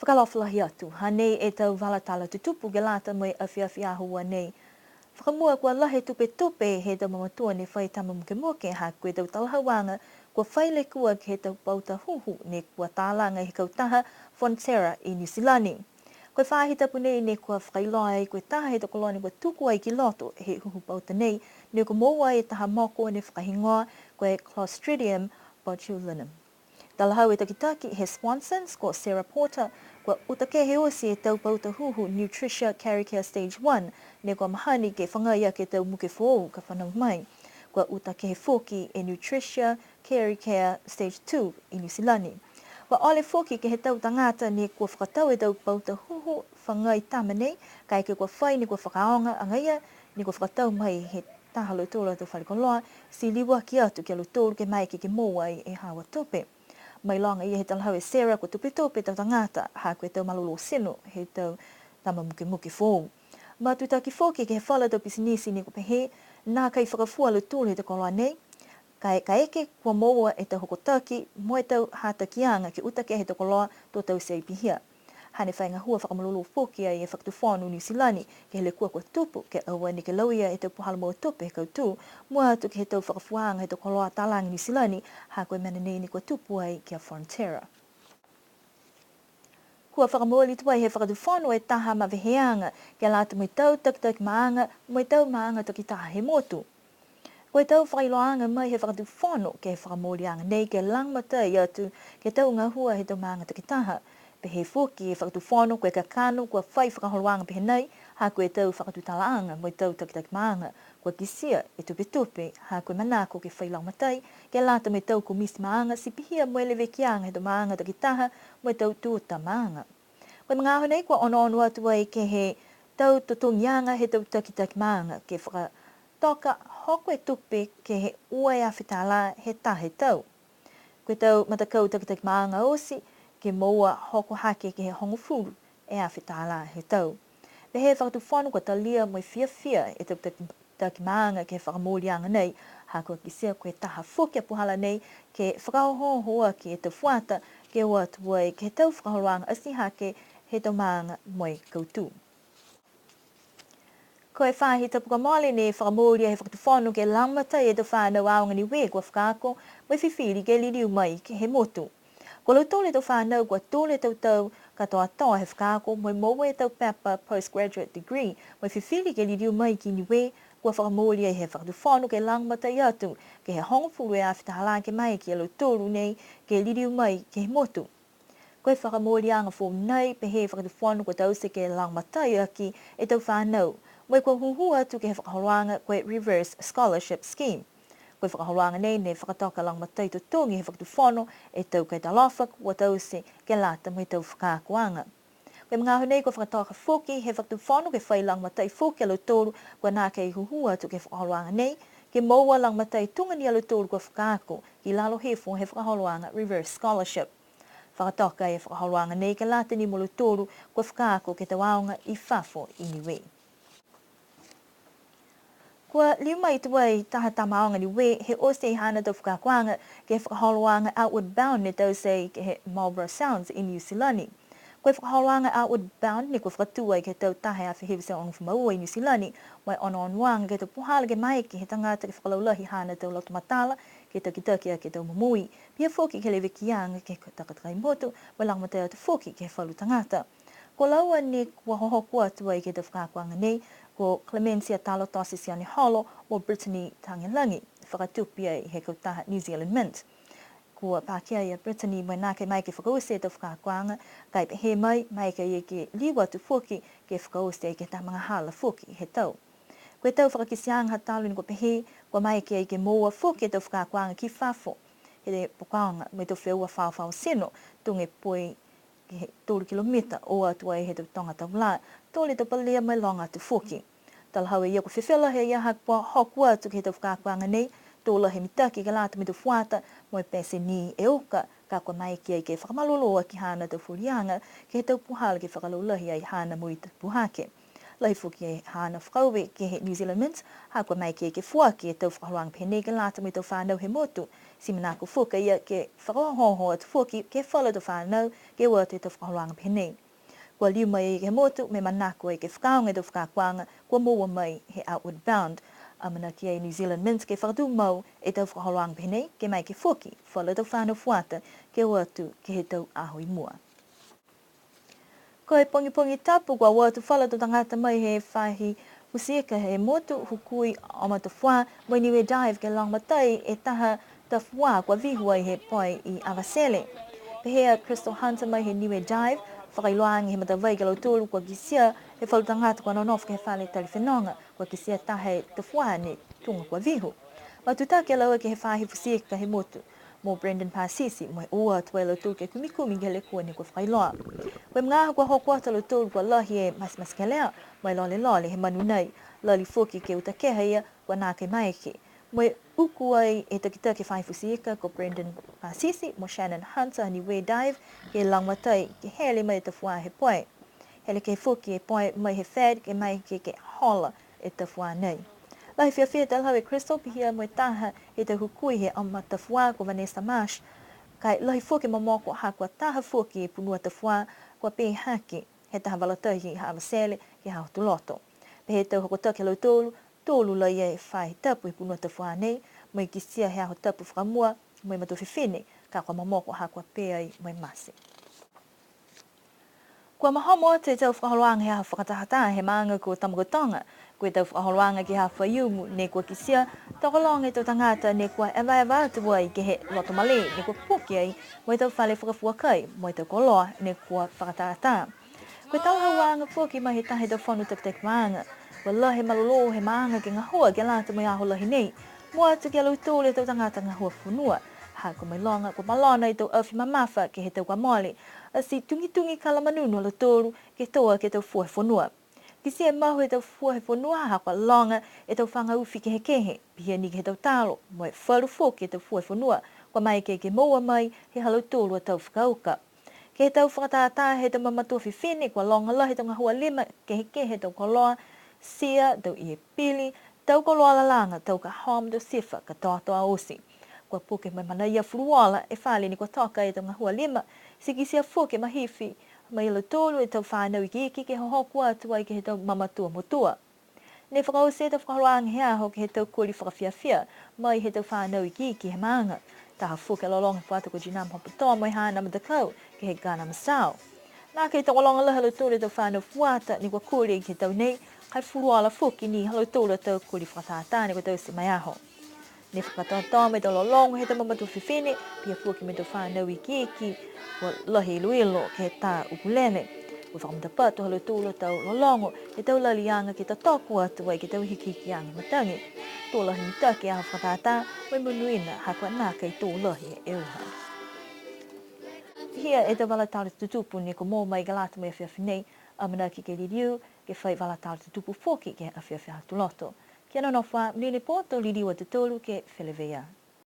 whakalawhalahi atu. Hanei e tau walatala tutupu ke lata mai awhiawhia hua nei. Whakamua kua lahe tupe he tau mamatua ne whai tama muke ha koe tau talahawanga kua whaile kua ke he tau pauta huhu ne kua tālanga he kautaha Fonterra i New Zealand. Koe whahita punei ne kua whakailoa e koe taha he toko loa ne kua tuku ai ki loto he huhu pauta nei ne kua moua e taha moko ne whakahingoa koe Clostridium botulinum. Talahau e takitaki he Swansons ko Sarah Porter kua utake he osi e tau pauta huhu Nutritia Carry Care Stage 1 ne kua mahani ke whangaia ke tau muke fōu ka whanau mai. Kua utake he fōki e Nutritia Carry Care Stage 2 i New Zealand. Kua ole fōki ke he tau tangata ne kua whakatau e tau pauta huhu whangai tamane kai ke kua whai ne kua whakaonga angaia ne kua whakatau mai he taha lotola tau whalikoloa si liwa ki atu ke lotola ke mai ke mouai e hawa tope. Mai longa ia he talahau e Sarah ko tupe tau tangata ha koe tau malolo sino he tau tama muke fōu. Matu taki fōki ke he whala tau pisinisi ni ko pehe nā kai whakafua le tūle he te koloa nei. Kai eke kua moua e tau hokotaki mo e tau hatakianga ke utake he te koloa tō tau seipihia. Hane whainga hua whakamalolo fōki ai e whakatuwhanu New Zealand ke hele kua tupu ke aua ni ke lauia e tau puhala mo tupe he kautu mua atu ke he tau whakafuanga he tau koloa talangi New Zealand ha koe mana nei ni kua tupu ai kia Fonterra. Kua whakamoli tuai he whakatuwhanu e taha maweheanga ke lata mai tau tak maanga mai tau maanga taki taha he motu. Koe tau whakailoanga mai he whakatuwhanu ke he whakamolianga nei ke langmatai atu ke tau ngā hua he tau maanga taki taha. Pe he fōki e whakatuwhanu koe kakano kua whai whakaholoanga pehe nei ha koe tau whakatutalaanga mai tau tak maanga kua kisia e tupe ha koe manako ke whai langmatai ke lata mai tau ko misi maanga si pihia mo elewe kianga he tau maanga taki taha mai tau tuota maanga. Koe mga aho nei kua ono atu ai ke he tau totongianga he tau tak maanga ke whakatoka hoko e tupe ke he ua e awhitala he tahe tau. Koe tau matakau tak maanga osi ke moua hoko hake ke he hongo furu e awhitala he tau. Pe he whakatuwhanu kua talia mai fia e tau tak maanga ke he whakamolianga nei ha kua kisia koe taha whukia puhala nei ke whakahohoa ki e tau whuata ke ua tuai ke he tau whakaholoanga asi hake he tau maanga moi kautu. Koe whahi tapuka mole ne whakamoria he whakatuwhanu ke lamata e tau whanau aonga ni we kua whakaako mai whiwhiri ke liriu mai ke he motu. Ko lau tōle tau whanau kua tōle tau katoa toa he whakaako mai moe tau papa postgraduate degree mai whiwhiri ke liriu mai ki ni we kua whakamoria he whakatuwhanu ke lamata i atu ke he hongfuru e awhitahala ke mai ki lau tōru nei ke liriu mai ke he motu. Koe whakamorianga fō nei pe he whakatuwhanu kua tause ke lamata i aki e tau whanau. Mai kua huhua atu ke he whakaholoanga koe reverse scholarship scheme. Koe whakaholoanga nei ne whakatoka langmatai to tongi he whakatuwhanu e tau kei talofa kua tause ke lata mai tau whakakuanga. Koe mga aho nei kua whakatoka whoki he whakatuwhanu ke whai langmatai whoki alo tōru kua nā kei huhua atu ke whakaholoanga nei ke maua langmatai tungani alo tōru kua whakako ki lalo hefo he whakaholoanga reverse scholarship. Whakatoka e whakaholoanga nei ke lata ni molo tōru kua whakako ke te waonga i whafo i niwe. Kua liu mai tuai taha tamaonga ni we he ose i hana tau whakakuanga ke whakaholoanga outward bound ne tau sei ke he Marlborough Sounds i New Zealand. Koe whakaholoanga outward bound ne kua whakatua i ke tau tahe a whihewe sa onga whamaua i New Zealand mai ono ke tau puhala ke mai ke he tangata ke whakalaulahi hana tau lotomatala ke tau kitakia ke tau mamui. Pia whoki ke lewe kianga ke takatakai motu mai langmatai atu whoki ke he whalu tangata. Ko laua ne kua hohokua tuai ke tau whakakuanga nei ko Clemencia Talotosi Siani Holo o Brittany Tangilangi, whakatupi ai he kautaha New Zealand Mint. Kua pākia ia Brittany mai nā kei mai ke whakaose tau whakakuanga, kai he mai kei ia ke liwa tu whoki ke whakaose ke tā mga hala whoki he tau. Koe tau whakakisianga hatalu ni kua pehe, kua mai kei ke moa whoki tau whakakuanga ki whafo. He te pokaonga me tau wheua whao seno, tunge poi ke 3 kilomita o atua he tau tonga tau la, tōle tau palea mai longa tu whoki. Talahau e ia ko whiwhela he ia hakua hokua atu ke he tau whakakuanga nei, tōla he mitaki ke lata me tau whuata, mo e pese ni e oka, ka kua mai ki ai ke whakamaloloa ki hana tau whurianga, ke he tau puhala ke whakalaulahi ai hana mui te puhake. lai fuki e hana whakaue ke he New Zealand Mint, hako mai ke fuaki e tau whakaroang pene ke lata mai tau whanau he motu, si manako fuka ia ke whakahoho atu fuki ke whala tau whanau ke wate tau whakaroang pene. Kua liu mai he motu me manako e ke whakaonga tau whakakuanga kua mua mai he outward bound, amana ki e New Zealand Mint ke whakatu mau e tau whakaroang pene ke mai ke fuki, whala tau whanau fuata ke watu ke he tau ahui mua. Ko e pongi tapu kua watu whala tu tangata mai he whahi usieka he motu hukui o matawha mai niwe dive ke long matai e taha tawha kua vihua he poi I Avasele. Pehea Crystal Hunter mai he niwe dive, whakailoang he matawai ke lautulu kua kisia he whalu tangata kua nonof ke he whale taliwhenonga kua kisia taha tawha ne tunga kua vihu. Matutake laua ke he whahi usieka he motu. Mo Brendan Pasisi, mo ua tuai lautulu ke kumikumi ke le kua ni kua whakailoa. Koe mga kua hokuata lautulu kua lahi e mas ke lea, mai lole he manu nei, lali fuki ke utakeha ia kua nā kei maike. Mo uku ai e takita ke whaifusiika ko Brendan Pasisi, mo Shannon Hunter ni we dive, ke langmatai ke hele mai tawhua he poe. Hele ke fuki e poe mai he fed ke maike ke hola e tawhua nei. Lai whiawhia talhau e Crystal pihia mo taha e te hukui he ama tawhua ko Vanessa Marsh, kai lahi fuki mamoko ha kua taha fuki e punua tawhua kua pe haki he taha walatahi ha Avasele ke ha tuloto. Pehe tau hoko take lau tolu lai e whai tapu e punua tawhua nei, mai kisia he aho tapu whakamua, mai matuwhiwhine, ka kua mamoko ha kua pe ai mai masi. Kua mahomo te tau whakaholoanga he aha whakatahata he maanga ko Tamagotonga, koe tau whakaholoanga ki ha whaiumu ne kua kisia, takolonga e tau tangata ne kua ewa atu wai ke he loto male ne kua puki ai, mo tau whale whakafuakai, mo tau koloa ne kua whakatahata. Koe tau hauanga puki mai he tahe tau whanu tek maanga, kua lahe malolo he maanga ke ngahua ke lata mai aho lahi nei, mo atu ke lau tōle tau tangata ngahua whunua, ha ko mai longa ko malona I tau awhi mamafa ke he tau ka mole, asi tungi kala manunu ala tōru ke toa ke tau fuhe whunua. Kisi e mahu e tau fuhe whunua ha ko longa e tau whanga uwhi ke he kehe, pihia ni ke he tau talo, mo e whalu fōki e tau fuhe whunua, ko mai ke moa mai he halau tōru a tau whakauka. Ke he tau whakatata he tau mamatua whiwhine, ko longa la he tau ngahua lima ke he tau koloa, sia, tau I e pili, tau koloa lalanga, tau ka hom tau sifa, ka toa osi. Kua puke mai mana ia furuala e whale ni kua toka e tau ngahua lima, siki sia fuke mahifi, mai ilo tolu e tau whanau iki ke hohoku atu ai ke he tau mamatua motua. Ne whakause tau whakaroang he aho ke he tau kuri whakawhiawhia, mai he tau whanau iki he maanga. Taha fuke lolonga whata ko jinam hopatoa mai hana matakau ke he gana masao. Nā kei tau alonga la halo tōre tau whanau whata ni kua kuri ke tau nei, kai furuala fuki ni halo tōre tau kuri whakatata ni kua tau si mai aho. Ne whakatata me tau lolonga he tau mamatu whiwhine, pia fuki me tau whanau iki kua lahi iluilo ke he tā ukulele. Kua whakamutapatu halo tōre tau lolongo, he tau lalianga ke tau toku atu ai ke tau hiki angi matangi. Tō lahi mitake aho whakatata, mai munuina hakua nā kei tō lahi e uha. Hia e te walatau tutupu ni ko mō mai galata mai awhiawhinei, amana ki ke liriu, ke whai walatau tutupu fōki ke awhiawhia tuloto. Kia no wha, mnene pōto liriu a te tōru ke Whelewea.